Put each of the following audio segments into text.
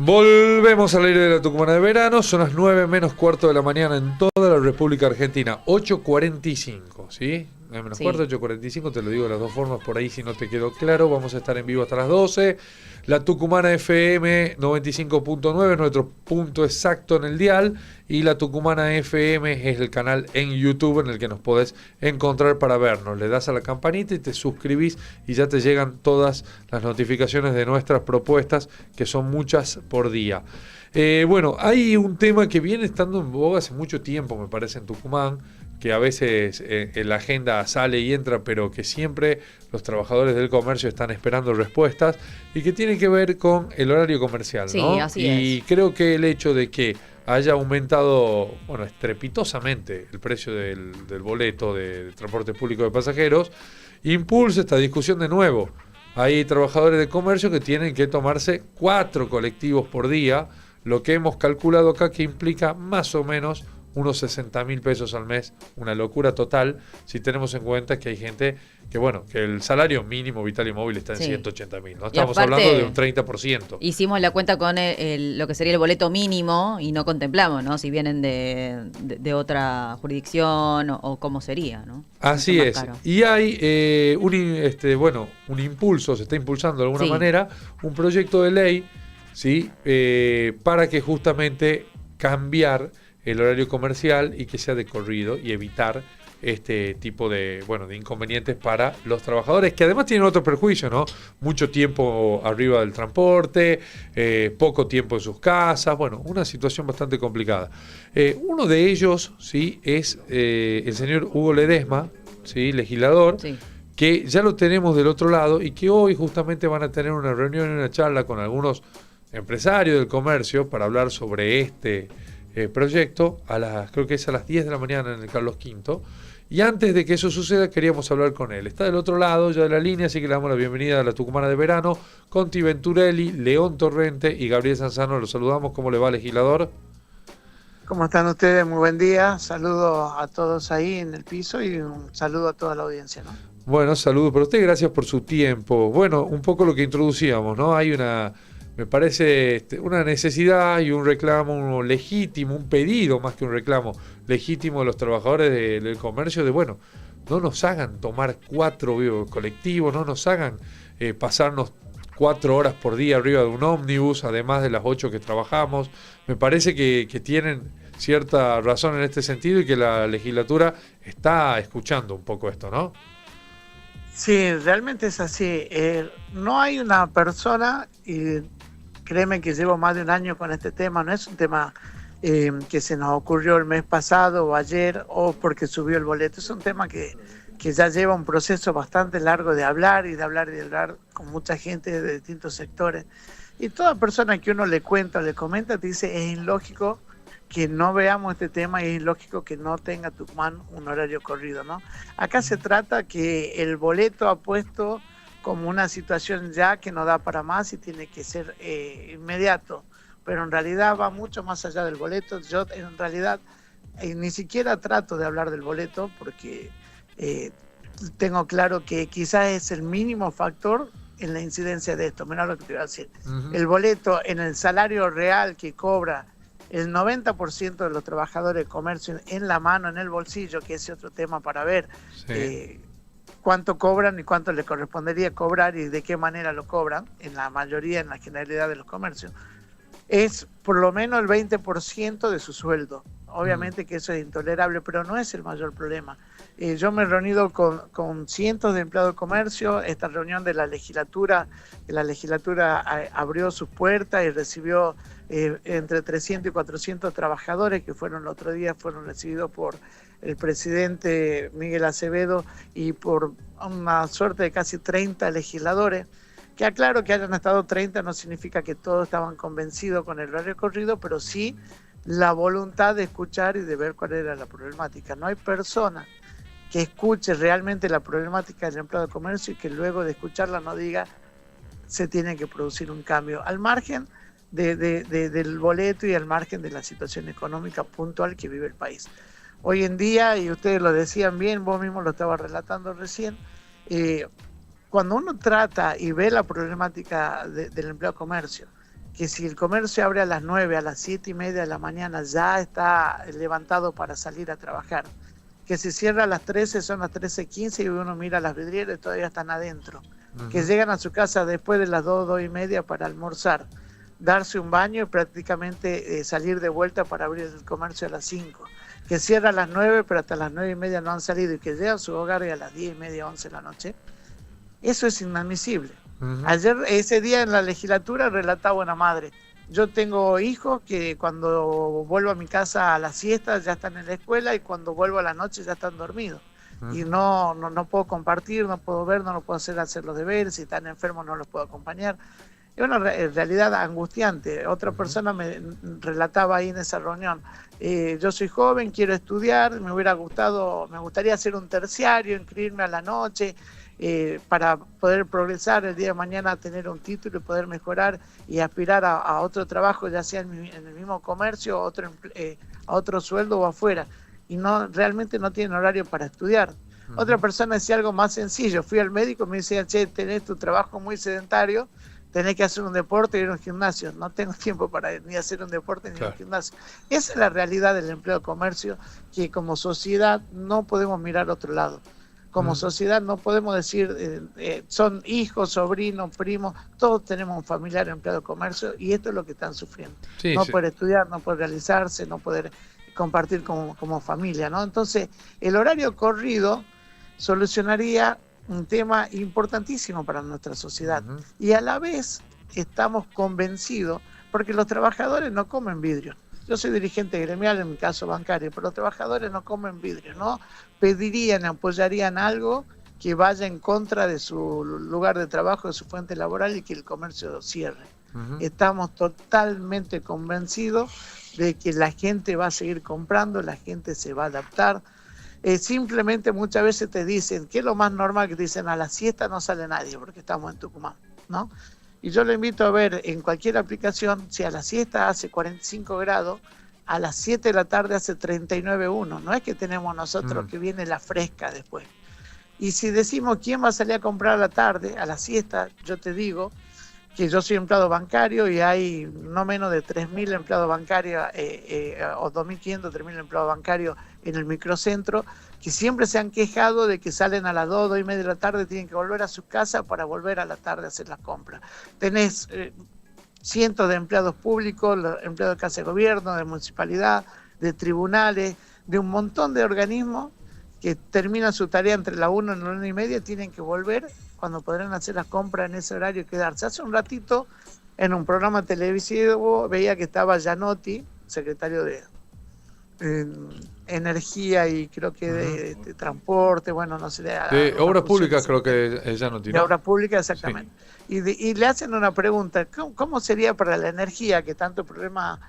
Volvemos al aire de la Tucumana de verano, son las 9 menos cuarto de la mañana en toda la República Argentina, 8:45, ¿sí? 9 menos cuarto, 8:45, te lo digo de las dos formas, por ahí si no te quedó claro, vamos a estar en vivo hasta las 12. La Tucumana FM 95.9 es nuestro punto exacto en el dial y la Tucumana FM es el canal en YouTube en el que nos podés encontrar para vernos. Le das a la campanita y te suscribís y ya te llegan todas las notificaciones de nuestras propuestas, que son muchas por día. Bueno, hay un tema que viene estando en boga hace mucho tiempo, me parece, en Tucumán, que a veces en la agenda sale y entra, pero que siempre los trabajadores del comercio están esperando respuestas, y que tiene que ver con el horario comercial, ¿no? Sí, así es. Y creo que el hecho de que haya aumentado, bueno, estrepitosamente el precio del boleto de transporte público de pasajeros, impulsa esta discusión de nuevo. Hay trabajadores de comercio que tienen que tomarse 4 colectivos por día, lo que hemos calculado acá que implica más o menos unos 60.000 pesos al mes, una locura total, si tenemos en cuenta que hay gente que, bueno, que el salario mínimo vital y móvil está en 180.000, ¿no? Estamos hablando de un 30%. Hicimos la cuenta con lo que sería el boleto mínimo y no contemplamos, ¿no? Si vienen de otra jurisdicción o cómo sería, ¿no? Así es. Caro. Y hay un impulso, se está impulsando de alguna manera, un proyecto de ley, ¿sí? Para que justamente cambiar el horario comercial y que sea de corrido y evitar este tipo de inconvenientes para los trabajadores, que además tienen otro perjuicio, ¿no? Mucho tiempo arriba del transporte, poco tiempo en sus casas, bueno, una situación bastante complicada. Uno de ellos, ¿sí? Es el señor Hugo Ledesma, ¿sí? Legislador, que ya lo tenemos del otro lado y que hoy justamente van a tener una reunión y una charla con algunos empresarios del comercio para hablar sobre este proyecto, creo que es a las 10 de la mañana en el Carlos V. Y antes de que eso suceda, queríamos hablar con él. Está del otro lado ya de la línea, así que le damos la bienvenida a la Tucumana de verano. Conti Venturelli, León Torrente y Gabriel Sanzano. Los saludamos. ¿Cómo le va, legislador? ¿Cómo están ustedes? Muy buen día. Saludos a todos ahí en el piso y un saludo a toda la audiencia, ¿no? Bueno, saludo para usted. Gracias por su tiempo. Bueno, un poco lo que introducíamos, ¿no? Hay me parece una necesidad y un reclamo legítimo, un pedido más que un reclamo legítimo de los trabajadores del comercio no nos hagan tomar 4 colectivos, no nos hagan pasarnos 4 horas por día arriba de un ómnibus, además de las 8 que trabajamos. Me parece que tienen cierta razón en este sentido y que la legislatura está escuchando un poco esto, ¿no? Sí, realmente es así. No hay una persona, y créeme que llevo más de un año con este tema, no es un tema que se nos ocurrió el mes pasado o ayer o porque subió el boleto, es un tema que ya lleva un proceso bastante largo de hablar con mucha gente de distintos sectores. Y toda persona que uno le cuenta o le comenta te dice, es ilógico que no veamos este tema y es ilógico que no tenga Tucumán un horario corrido, ¿no? Acá se trata que el boleto ha puesto como una situación ya que no da para más y tiene que ser inmediato, pero en realidad va mucho más allá del boleto. Yo en realidad ni siquiera trato de hablar del boleto porque tengo claro que quizás es el mínimo factor en la incidencia de esto. Mirá lo que te voy a decir. El boleto en el salario real que cobra el 90% de los trabajadores de comercio en la mano, en el bolsillo, que ese es otro tema para ver, cuánto cobran y cuánto les correspondería cobrar y de qué manera lo cobran, en la mayoría, en la generalidad de los comercios, es por lo menos el 20% de su sueldo. Obviamente que eso es intolerable, pero no es el mayor problema. Yo me he reunido con cientos de empleados de comercio. Esta reunión de la legislatura abrió sus puertas y recibió entre 300 y 400 trabajadores que fueron recibidos por el presidente Miguel Acevedo y por una suerte de casi 30 legisladores. Que aclaro que hayan estado 30 no significa que todos estaban convencidos con el horario corrido, pero sí la voluntad de escuchar y de ver cuál era la problemática. No hay persona que escuche realmente la problemática del empleado de comercio y que luego de escucharla no diga se tiene que producir un cambio, al margen del boleto y al margen de la situación económica puntual que vive el país. Hoy en día, y ustedes lo decían bien, vos mismo lo estabas relatando recién, cuando uno trata y ve la problemática del empleado de comercio, que si el comercio abre a las 9, a las 7:30 de la mañana, ya está levantado para salir a trabajar. Que si cierra a las 13, son las 13:15 y uno mira las vidrieras y todavía están adentro. Que llegan a su casa después de las 2:30 para almorzar, darse un baño y prácticamente salir de vuelta para abrir el comercio a las 5. Que cierra a las 9, pero hasta las 9:30 no han salido y que llegan a su hogar y a las 10:30, 11 de la noche. Eso es inadmisible. Ayer, ese día en la legislatura, relataba una madre. Yo tengo hijos que cuando vuelvo a mi casa a la siesta ya están en la escuela y cuando vuelvo a la noche ya están dormidos. Y no puedo compartir, no puedo ver, no lo puedo hacer los deberes, si están enfermos no los puedo acompañar. Es una realidad angustiante. Otra persona me relataba ahí en esa reunión, yo soy joven, quiero estudiar, me gustaría hacer un terciario, inscribirme a la noche, para poder progresar el día de mañana, tener un título y poder mejorar y aspirar a otro trabajo, ya sea en el mismo comercio, a otro sueldo o afuera. Y realmente no tienen horario para estudiar. Otra persona decía algo más sencillo. Fui al médico y me decía, che, tenés tu trabajo muy sedentario, tenés que hacer un deporte y ir a un gimnasio. No tengo tiempo para ni hacer un deporte ni ir a un gimnasio. Esa es la realidad del empleo de comercio, que como sociedad no podemos mirar a otro lado. Como sociedad no podemos decir, son hijos, sobrinos, primos, todos tenemos un familiar empleado de comercio y esto es lo que están sufriendo. No poder estudiar, no poder realizarse, no poder compartir como familia, ¿no? Entonces, el horario corrido solucionaría un tema importantísimo para nuestra sociedad. Y a la vez estamos convencidos, porque los trabajadores no comen vidrio. Yo soy dirigente gremial, en mi caso bancario, pero los trabajadores no comen vidrio, ¿no? Pedirían, apoyarían algo que vaya en contra de su lugar de trabajo, de su fuente laboral y que el comercio cierre. Estamos totalmente convencidos de que la gente va a seguir comprando, la gente se va a adaptar. Simplemente muchas veces te dicen, que es lo más normal, que te dicen, a la siesta no sale nadie porque estamos en Tucumán, ¿no? Y yo le invito a ver en cualquier aplicación, si a la siesta hace 45 grados, a las 7 de la tarde hace 39,1. No es que tenemos nosotros que viene la fresca después. Y si decimos quién va a salir a comprar a la tarde, a la siesta, yo te digo que yo soy empleado bancario y hay no menos de 3.000 empleados bancarios o 2.500, 3.000 empleados bancarios en el microcentro, que siempre se han quejado de que salen a las 2:30 de la tarde, tienen que volver a sus casas para volver a la tarde a hacer las compras. Tenés cientos de empleados públicos, empleados de casa de gobierno, de municipalidad, de tribunales, de un montón de organismos que terminan su tarea entre la 1 y la 1:30, tienen que volver cuando podrán hacer las compras en ese horario y quedarse. Hace un ratito, en un programa televisivo, veía que estaba Gianotti, secretario de Energía y creo que de Transporte, bueno, no sé. De Obras Públicas creo que es Gianotti, ¿no? De Obras Públicas, exactamente. Sí. Y le hacen una pregunta, ¿cómo sería para la energía, que tanto problema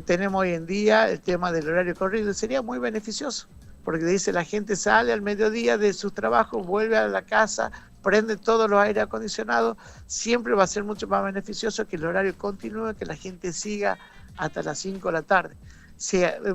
tenemos hoy en día, el tema del horario corrido? Sería muy beneficioso, porque dice, la gente sale al mediodía de sus trabajos, vuelve a la casa, prende todos los aire acondicionados, siempre va a ser mucho más beneficioso que el horario continúe, que la gente siga hasta las 5 de la tarde.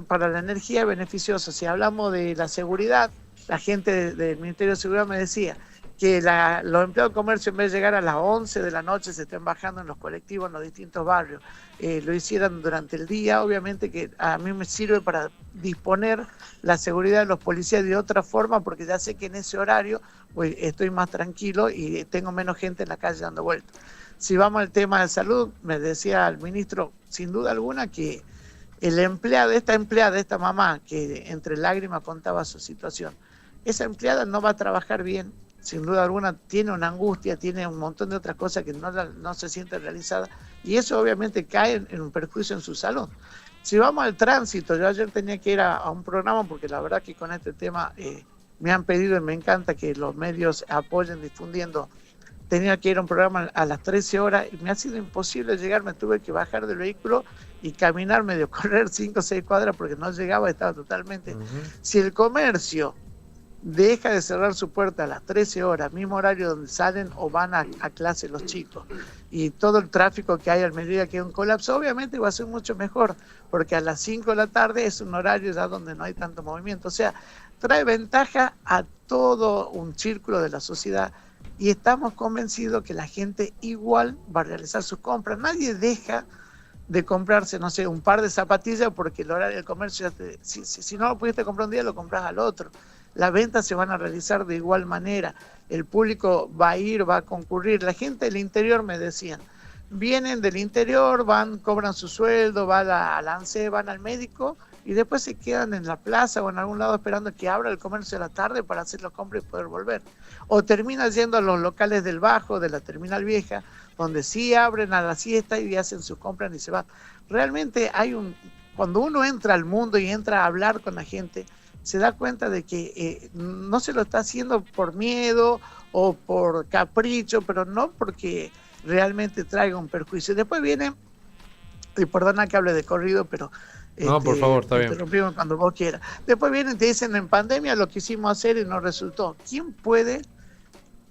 Para la energía es beneficioso. Si hablamos de la seguridad, la gente del Ministerio de Seguridad me decía que los empleados de comercio, en vez de llegar a las 11 de la noche, se estén bajando en los colectivos en los distintos barrios, lo hicieran durante el día. Obviamente que a mí me sirve para disponer la seguridad de los policías de otra forma, porque ya sé que en ese horario pues, estoy más tranquilo y tengo menos gente en la calle dando vueltas. Si vamos al tema de salud, me decía el ministro, sin duda alguna, que esta mamá que entre lágrimas contaba su situación, esa empleada no va a trabajar bien, sin duda alguna tiene una angustia, tiene un montón de otras cosas que no se siente realizada, y eso obviamente cae en un perjuicio en su salud. Si vamos al tránsito, yo ayer tenía que ir a un programa, porque la verdad que con este tema me han pedido y me encanta que los medios apoyen difundiendo. Tenía que ir a un programa a las 13 horas y me ha sido imposible llegar, me tuve que bajar del vehículo y caminar, medio correr 5 o 6 cuadras porque no llegaba, estaba totalmente... Si el comercio deja de cerrar su puerta a las 13 horas, mismo horario donde salen o van a clase los chicos, y todo el tráfico que hay al mediodía, que hay un colapso, obviamente va a ser mucho mejor, porque a las 5 de la tarde es un horario ya donde no hay tanto movimiento. O sea, trae ventaja a todo un círculo de la sociedad. y estamos convencidos que la gente igual va a realizar sus compras. Nadie deja de comprarse, no sé, un par de zapatillas porque el horario del comercio, si no lo pudiste comprar un día, lo compras al otro. Las ventas se van a realizar de igual manera, el público va a ir, va a concurrir. La gente del interior me decían, vienen del interior, van, cobran su sueldo, van a la ANSE, van al médico y después se quedan en la plaza o en algún lado esperando que abra el comercio de la tarde para hacer los compras y poder volver. O terminan yendo a los locales del Bajo, de la Terminal Vieja, donde sí abren a la siesta y hacen sus compras y se van. Realmente cuando uno entra al mundo y entra a hablar con la gente, se da cuenta de que no se lo está haciendo por miedo o por capricho, pero no porque realmente traiga un perjuicio. Después viene, y perdona que hable de corrido, pero no, por favor, está bien. Interrumpimos cuando vos quieras. Después vienen y te dicen, en pandemia lo quisimos hacer y no resultó. ¿Quién puede,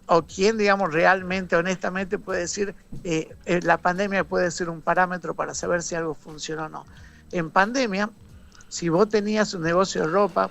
o quién, digamos, realmente, honestamente puede decir, la pandemia puede ser un parámetro para saber si algo funciona o no? En pandemia, si vos tenías un negocio de ropa,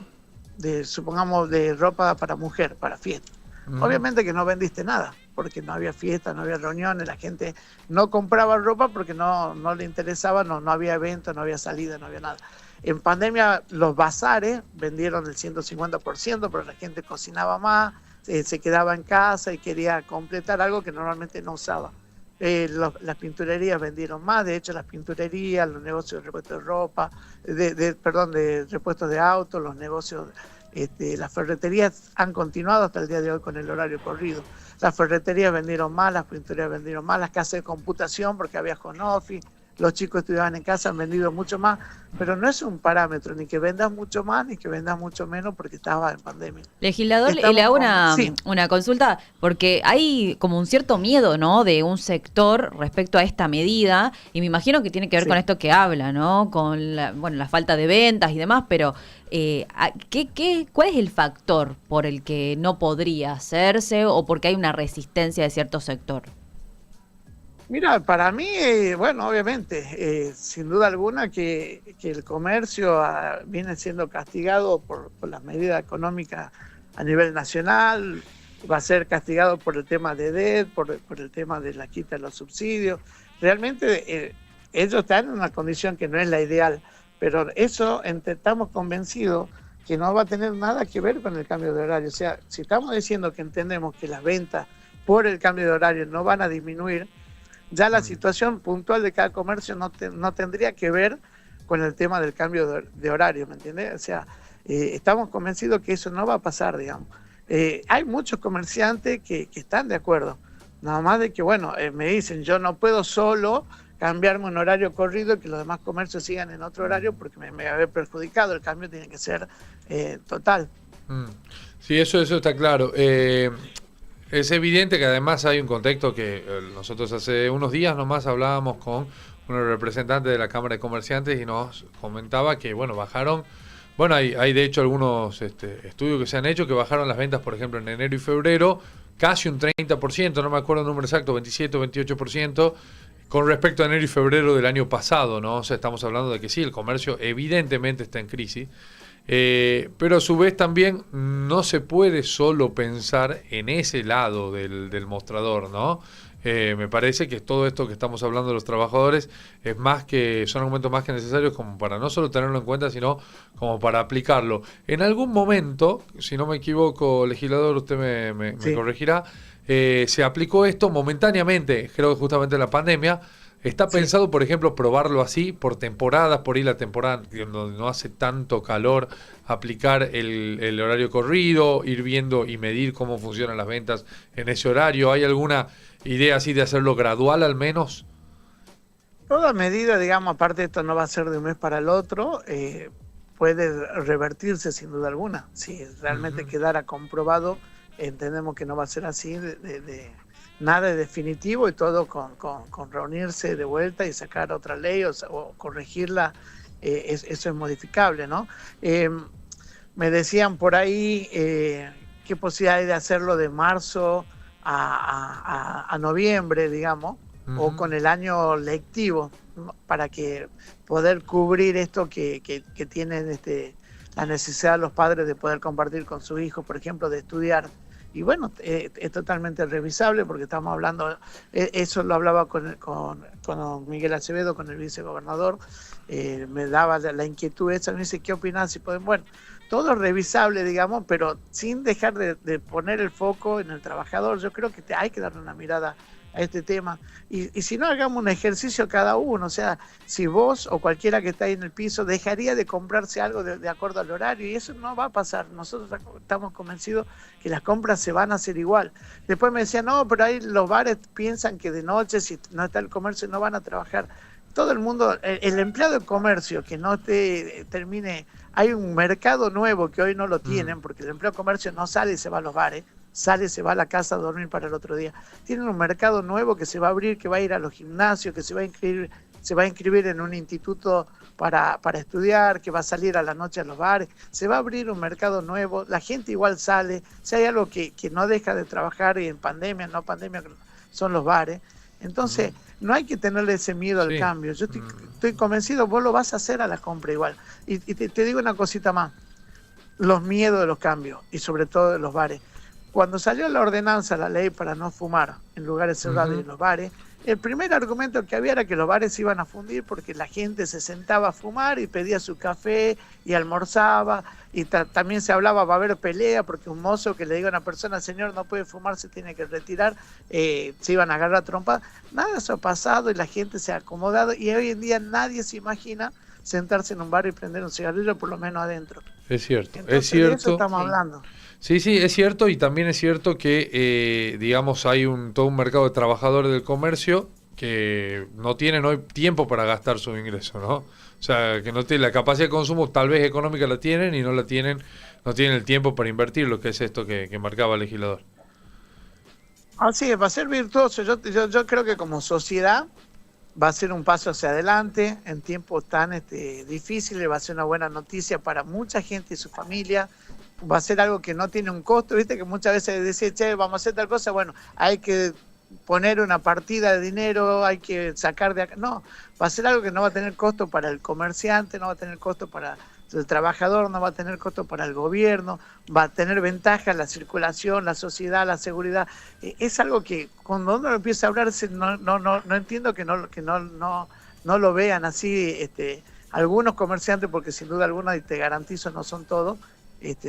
supongamos de ropa para mujer, para fiesta, obviamente que no vendiste nada, porque no había fiesta, no había reuniones, la gente no compraba ropa porque no le interesaba, no había evento, no había salida, no había nada. En pandemia los bazares vendieron el 150%, pero la gente cocinaba más, se quedaba en casa y quería completar algo que normalmente no usaba. Las pinturerías vendieron más, de hecho las pinturerías, los negocios de repuestos de ropa, de repuestos de autos, los negocios, las ferreterías han continuado hasta el día de hoy con el horario corrido. Las ferreterías vendieron más, las pinturerías vendieron más, las casas de computación porque había home office, los chicos estudiaban en casa, han vendido mucho más, pero no es un parámetro, ni que vendas mucho más, ni que vendas mucho menos porque estaba en pandemia. Legislador, le hago una consulta, porque hay como un cierto miedo, ¿no?, de un sector respecto a esta medida, y me imagino que tiene que ver con esto que habla, ¿no?, con la falta de ventas y demás, pero ¿cuál es el factor por el que no podría hacerse o porque hay una resistencia de cierto sector? Mira, para mí, bueno, obviamente, sin duda alguna que el comercio viene siendo castigado por las medidas económicas a nivel nacional, va a ser castigado por el tema de DED, por el tema de la quita de los subsidios. Realmente ellos están en una condición que no es la ideal, pero eso estamos convencidos que no va a tener nada que ver con el cambio de horario. O sea, si estamos diciendo que entendemos que las ventas por el cambio de horario no van a disminuir, ya la situación puntual de cada comercio no tendría que ver con el tema del cambio de horario, ¿me entiendes? O sea, estamos convencidos que eso no va a pasar, digamos. Hay muchos comerciantes que están de acuerdo, nada más de que, bueno, me dicen, yo no puedo solo cambiarme un horario corrido y que los demás comercios sigan en otro horario porque me va a haber perjudicado, el cambio tiene que ser total. Sí, eso está claro. Es evidente que además hay un contexto que nosotros hace unos días nomás hablábamos con un representante de la Cámara de Comerciantes y nos comentaba que, bueno, bajaron, bueno, hay de hecho algunos estudios que se han hecho que bajaron las ventas, por ejemplo, en enero y febrero, casi un 30%, no me acuerdo el número exacto, 27 o 28%, con respecto a enero y febrero del año pasado, ¿no? O sea, estamos hablando de que sí, el comercio evidentemente está en crisis. Pero a su vez también no se puede solo pensar en ese lado del mostrador, ¿no? Me parece que todo esto que estamos hablando de los trabajadores son argumentos más que necesarios como para no solo tenerlo en cuenta, sino como para aplicarlo. En algún momento, si no me equivoco, legislador, usted me corregirá, se aplicó esto momentáneamente, creo que justamente en la pandemia. ¿Está pensado, por ejemplo, probarlo así, por temporadas, por ir la temporada donde no hace tanto calor, aplicar el horario corrido, ir viendo y medir cómo funcionan las ventas en ese horario? ¿Hay alguna idea así de hacerlo gradual al menos? Toda medida, digamos, aparte esto no va a ser de un mes para el otro, puede revertirse sin duda alguna. Si realmente quedara comprobado, entendemos que no va a ser así nada de definitivo y todo con reunirse de vuelta y sacar otra ley o corregirla, eso es modificable, ¿no? Me decían por ahí qué posibilidad hay de hacerlo de marzo a noviembre, digamos, o con el año lectivo, para que poder cubrir esto que tienen la necesidad de los padres de poder compartir con sus hijos, por ejemplo, de estudiar y bueno, es totalmente revisable porque estamos hablando, eso lo hablaba con Miguel Acevedo, con el vicegobernador, me daba la inquietud esa, me dice, ¿qué opinas? Si pueden, bueno, todo es revisable, digamos, pero sin dejar de poner el foco en el trabajador. Yo creo que hay que darle una mirada a este tema. Y si no, hagamos un ejercicio cada uno. O sea, si vos o cualquiera que está ahí en el piso dejaría de comprarse algo de acuerdo al horario, y eso no va a pasar. Nosotros estamos convencidos que las compras se van a hacer igual. Después me decían, no, pero ahí los bares piensan que de noche, si no está el comercio, no van a trabajar. Todo el mundo, el empleado de comercio que no termine, hay un mercado nuevo que hoy no lo tienen, porque el empleado de comercio no sale y se va a los bares, sale y se va a la casa a dormir para el otro día. Tienen un mercado nuevo que se va a abrir, que va a ir a los gimnasios, que se va a inscribir en un instituto para estudiar, que va a salir a la noche a los bares. Se va a abrir un mercado nuevo, la gente igual sale. Si hay algo que no deja de trabajar, y en pandemia, no pandemia, son los bares. Entonces, no hay que tenerle ese miedo al cambio. Yo estoy convencido, vos lo vas a hacer a la compra igual. Y te digo una cosita más, los miedos de los cambios, y sobre todo de los bares. Cuando salió la ordenanza, la ley para no fumar en lugares cerrados y en los bares, el primer argumento que había era que los bares se iban a fundir porque la gente se sentaba a fumar y pedía su café y almorzaba, y también se hablaba, va a haber pelea porque un mozo que le diga a una persona, señor, no puede fumar, se tiene que retirar, se iban a agarrar a trompadas. Nada de eso ha pasado y la gente se ha acomodado, y hoy en día nadie se imagina sentarse en un bar y prender un cigarrillo, por lo menos adentro. Es cierto, entonces, es cierto. De eso estamos hablando. Sí, es cierto, y también es cierto que, digamos, hay todo un mercado de trabajadores del comercio que no tienen hoy tiempo para gastar sus ingresos, ¿no? O sea, que no tienen la capacidad de consumo, tal vez económica la tienen, y no tienen el tiempo para invertir, lo que es esto que marcaba el legislador. Así es, va a ser virtuoso. Yo creo que como sociedad va a ser un paso hacia adelante en tiempos tan difíciles, va a ser una buena noticia para mucha gente y su familia. Va a ser algo que no tiene un costo, viste que muchas veces decís, che, vamos a hacer tal cosa, bueno, hay que poner una partida de dinero, hay que sacar de acá. No, va a ser algo que no va a tener costo para el comerciante, no va a tener costo para el trabajador, no va a tener costo para el gobierno, va a tener ventaja la circulación, la sociedad, la seguridad. Es algo que cuando uno empieza a hablarse, no entiendo que no lo vean así, algunos comerciantes, porque sin duda alguna, y te garantizo, no son todos,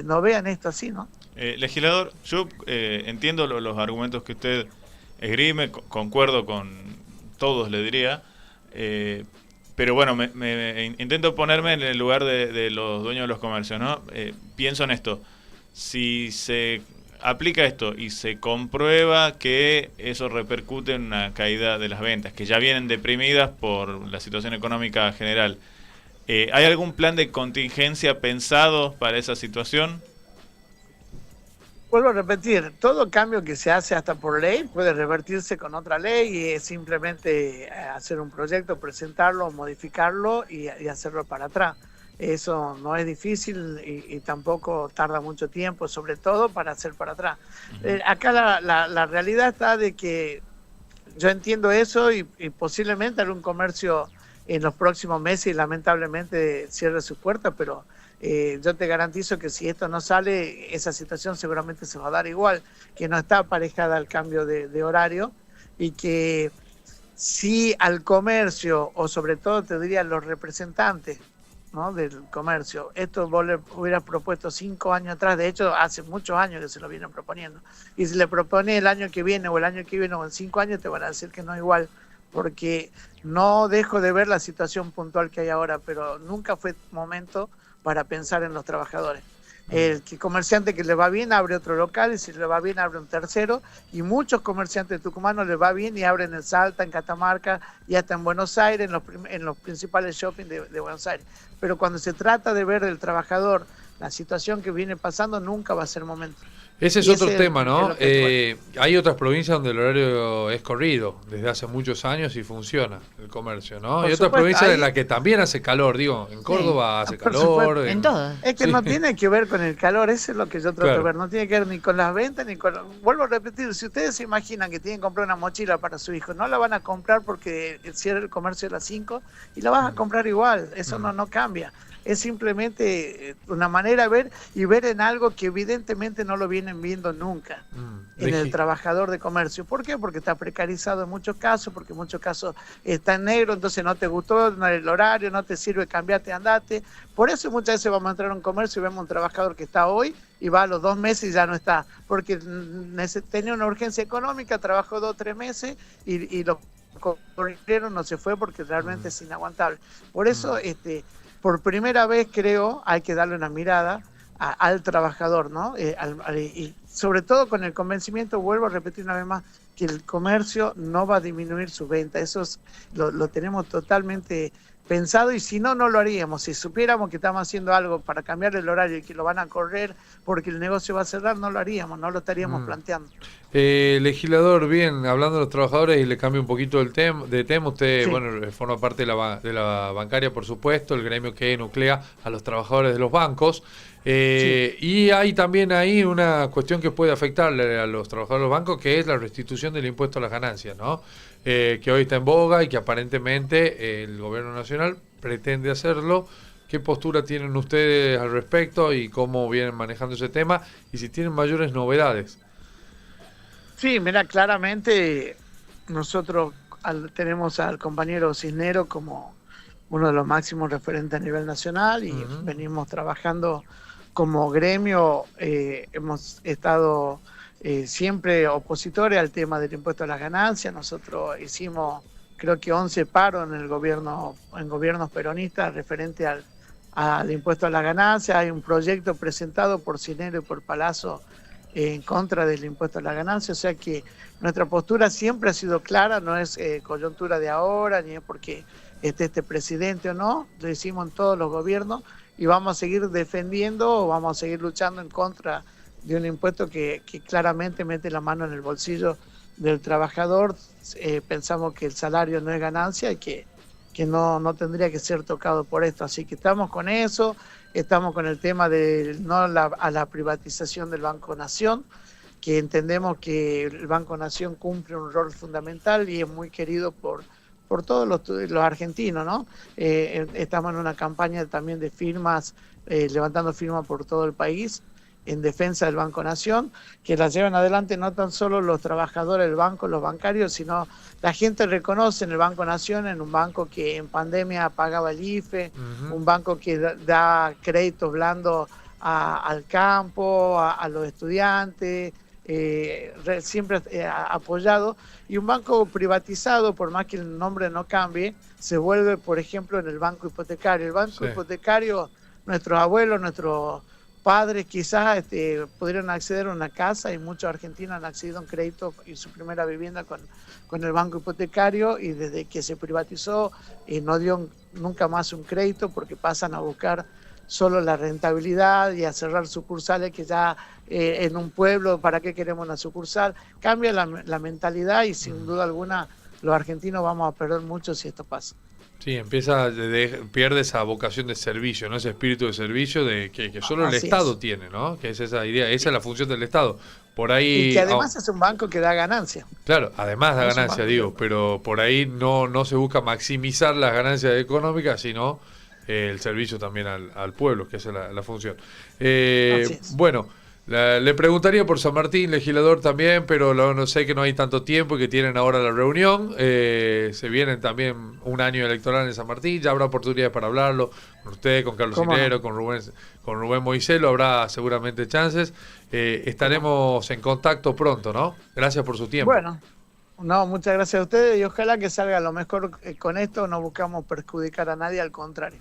no vean esto así, ¿no? Legislador, yo entiendo los argumentos que usted esgrime, concuerdo con todos, le diría, pero bueno, me intento ponerme en el lugar de los dueños de los comercios, ¿no? Pienso en esto, si se aplica esto y se comprueba que eso repercute en una caída de las ventas, que ya vienen deprimidas por la situación económica general, ¿hay algún plan de contingencia pensado para esa situación? Vuelvo a repetir, todo cambio que se hace hasta por ley puede revertirse con otra ley, y es simplemente hacer un proyecto, presentarlo, modificarlo y hacerlo para atrás. Eso no es difícil y tampoco tarda mucho tiempo, sobre todo para hacer para atrás. Acá la realidad está de que yo entiendo eso, y posiblemente algún comercio en los próximos meses lamentablemente cierre sus puertas, pero yo te garantizo que si esto no sale, esa situación seguramente se va a dar igual, que no está aparejada al cambio de horario, y que si al comercio, o sobre todo te diría los representantes, ¿no?, del comercio, esto vos le hubieras propuesto 5 años atrás, de hecho hace muchos años que se lo vienen proponiendo, y si le propones el año que viene o el año que viene o en 5 años, te van a decir que no igual, porque no dejo de ver la situación puntual que hay ahora, pero nunca fue momento para pensar en los trabajadores. El comerciante que le va bien abre otro local, y si le va bien abre un tercero, y muchos comerciantes tucumanos les va bien y abren en Salta, en Catamarca y hasta en Buenos Aires, en los principales shopping de Buenos Aires. Pero cuando se trata de ver del trabajador la situación que viene pasando, nunca va a ser momento. Ese es otro tema, ¿no? Hay otras provincias donde el horario es corrido desde hace muchos años y funciona el comercio, ¿no? Hay otras provincias en las que también hace calor, digo, en Córdoba hace calor. En todas. Es que no tiene que ver con el calor, eso es lo que yo trato de ver, no tiene que ver ni con las ventas, ni con... Vuelvo a repetir, si ustedes se imaginan que tienen que comprar una mochila para su hijo, no la van a comprar porque cierra el comercio a las 5 y la vas a comprar igual, eso no cambia. es simplemente una manera de ver y ver en algo que evidentemente no lo vienen viendo nunca en el trabajador de comercio. ¿Por qué? Porque está precarizado en muchos casos, porque en muchos casos está en negro, entonces no te gustó el horario, no te sirve, cambiate, andate. Por eso muchas veces vamos a entrar a un comercio y vemos un trabajador que está hoy y va a los 2 meses y ya no está, porque tenía una urgencia económica, trabajó 2 o 3 meses y lo corrieron, no se fue porque realmente es inaguantable. Por eso, por primera vez creo, hay que darle una mirada al trabajador, ¿no? Y sobre todo con el convencimiento, vuelvo a repetir una vez más, que el comercio no va a disminuir su venta. Eso lo tenemos totalmente pensado, y si no, no lo haríamos. Si supiéramos que estamos haciendo algo para cambiar el horario y que lo van a correr porque el negocio va a cerrar, no lo haríamos, no lo estaríamos planteando. Legislador, bien, hablando de los trabajadores, y le cambio un poquito de tema, usted, bueno, forma parte de la bancaria, por supuesto, el gremio que nuclea a los trabajadores de los bancos. Y hay también ahí una cuestión que puede afectarle a los trabajadores de los bancos, que es la restitución del impuesto a las ganancias, ¿no? Que hoy está en boga y que aparentemente el gobierno nacional pretende hacerlo. ¿Qué postura tienen ustedes al respecto y cómo vienen manejando ese tema? Y si tienen mayores novedades. Sí, mira, claramente nosotros tenemos al compañero Cisnero como uno de los máximos referentes a nivel nacional y venimos trabajando como gremio. Hemos estado siempre opositores al tema del impuesto a las ganancias. Nosotros hicimos, creo que 11 paros en gobiernos peronistas referente al impuesto a las ganancias. Hay un proyecto presentado por Cisnero y por Palazzo en contra del impuesto a la ganancia, o sea que nuestra postura siempre ha sido clara, no es coyuntura de ahora, ni es porque esté este presidente o no, lo hicimos en todos los gobiernos y vamos a seguir defendiendo o vamos a seguir luchando en contra de un impuesto que claramente mete la mano en el bolsillo del trabajador. Pensamos que el salario no es ganancia y que no tendría que ser tocado por esto, así que estamos con eso. Estamos con el tema de a la privatización del Banco Nación, que entendemos que el Banco Nación cumple un rol fundamental y es muy querido por todos los argentinos, ¿no? Estamos en una campaña también de firmas, levantando firmas por todo el país en defensa del Banco Nación, que la llevan adelante no tan solo los trabajadores del banco, los bancarios, sino la gente reconoce en el Banco Nación, en un banco que en pandemia pagaba el IFE, un banco que da créditos blandos al campo, a los estudiantes, siempre apoyado, y un banco privatizado, por más que el nombre no cambie, se vuelve, por ejemplo, en el banco hipotecario. El banco hipotecario, nuestros abuelos, nuestros padres quizás pudieron acceder a una casa, y muchos argentinos han accedido a un crédito y su primera vivienda con el banco hipotecario, y desde que se privatizó no dio nunca más un crédito porque pasan a buscar solo la rentabilidad y a cerrar sucursales que ya en un pueblo, ¿para qué queremos una sucursal? Cambia la mentalidad y sin duda alguna los argentinos vamos a perder mucho si esto pasa. Sí, pierde esa vocación de servicio, ¿no? Ese espíritu de servicio que solo el Estado tiene, ¿no? Que es esa idea, esa es la función del Estado. Por ahí, y que además es un banco que da ganancia. Claro, además da ganancia, digo, pero por ahí no se busca maximizar las ganancias económicas, sino el servicio también al pueblo, que esa es la función. Bueno, le preguntaría por San Martín, legislador también, pero no sé que no hay tanto tiempo y que tienen ahora la reunión. Se viene también un año electoral en San Martín, ya habrá oportunidades para hablarlo con usted, con Carlos Cisnero, con Rubén Moiselo, habrá seguramente chances. Estaremos en contacto pronto, ¿no? Gracias por su tiempo. Bueno, muchas gracias a ustedes y ojalá que salga lo mejor con esto. No buscamos perjudicar a nadie, al contrario.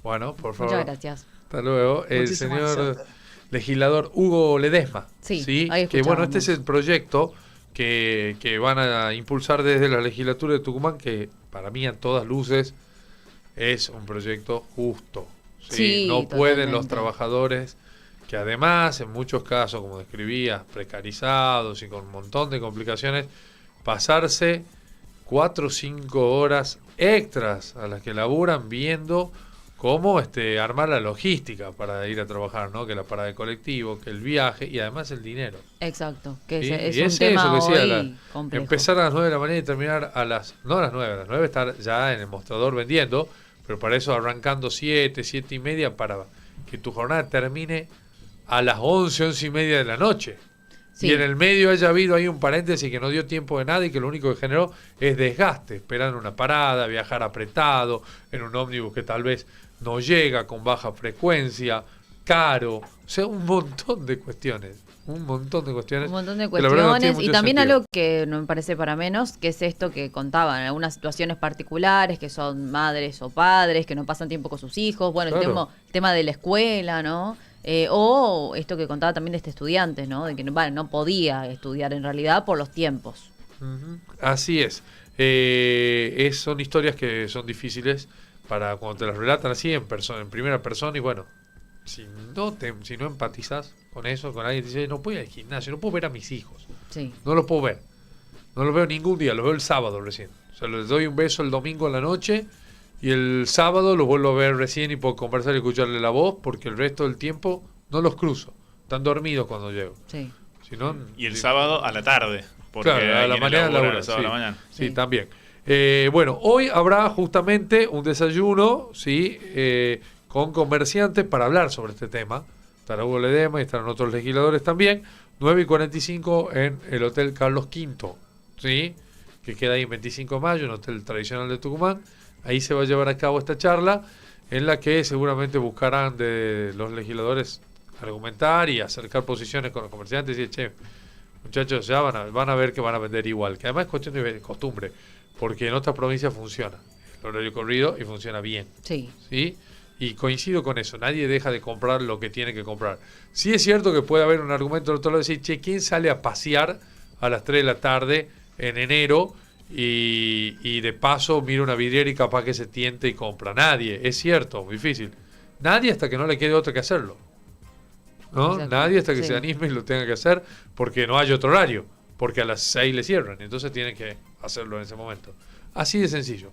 Bueno, por favor. Muchas gracias. Hasta luego. El señor legislador Hugo Ledesma, ¿sí? Que bueno, este es el proyecto que van a impulsar desde la legislatura de Tucumán, que para mí a todas luces es un proyecto justo, ¿sí? No pueden los trabajadores, que además en muchos casos, como describías, precarizados y con un montón de complicaciones, pasarse 4 o 5 horas extras a las que laburan viendo cómo armar la logística para ir a trabajar, ¿no? Que la parada de colectivo, que el viaje y además el dinero. Exacto, que ¿sí? es un tema hoy complejo. Empezar a las 9 de la mañana y terminar a las 9 estar ya en el mostrador vendiendo, pero para eso arrancando 7 y media, para que tu jornada termine a las 11 y media de la noche. Sí. Y en el medio haya habido ahí un paréntesis que no dio tiempo de nada y que lo único que generó es desgaste, esperar en una parada, viajar apretado, en un ómnibus que tal vez no llega, con baja frecuencia, caro, o sea, un montón de cuestiones. Un montón de cuestiones. Un montón de cuestiones. Y también sentido. Algo que no me parece para menos, que es esto que contaban, algunas situaciones particulares, que son madres o padres, que no pasan tiempo con sus hijos. Bueno, claro. el tema de la escuela, ¿no? O esto que contaba también de este estudiante, ¿no? De que no podía estudiar en realidad por los tiempos. Uh-huh. Así es. Son historias que son difíciles para cuando te las relatan así en primera persona y bueno, si no empatizas con eso, con alguien que dice, no puedo ir al gimnasio, no puedo ver a mis hijos. Sí. No los puedo ver. No los veo ningún día, los veo el sábado recién. O sea, les doy un beso el domingo en la noche y el sábado los vuelvo a ver recién y puedo conversar y escucharle la voz porque el resto del tiempo no los cruzo. Están dormidos cuando llego. Sí. Si no, y el sábado a la tarde. Porque claro, a la mañana a la mañana. Sí, también. Bueno, hoy habrá justamente un desayuno, ¿sí? Con comerciantes para hablar sobre este tema. Estará Hugo Ledesma y estarán otros legisladores también. 9:45 en el Hotel Carlos V, ¿sí? Que queda ahí en 25 de mayo, un hotel tradicional de Tucumán. Ahí se va a llevar a cabo esta charla en la que seguramente buscarán de los legisladores argumentar y acercar posiciones con los comerciantes y decir, che, muchachos, ya van a ver que van a vender igual. Que además es cuestión de costumbre, porque en otras provincias funciona el horario corrido y funciona bien. Sí. ¿Sí? Y coincido con eso, nadie deja de comprar lo que tiene que comprar. Sí es cierto que puede haber un argumento del otro lado de decir, che, ¿quién sale a pasear a las 3 de la tarde en enero y de paso mira una vidriera y capaz que se tiente y compra? Nadie, es cierto, muy difícil. Nadie hasta que no le quede otra que hacerlo. ¿No? Exacto. Nadie hasta que se anime y lo tenga que hacer porque no hay otro horario, porque a las 6 le cierran, entonces tienen que hacerlo en ese momento. Así de sencillo.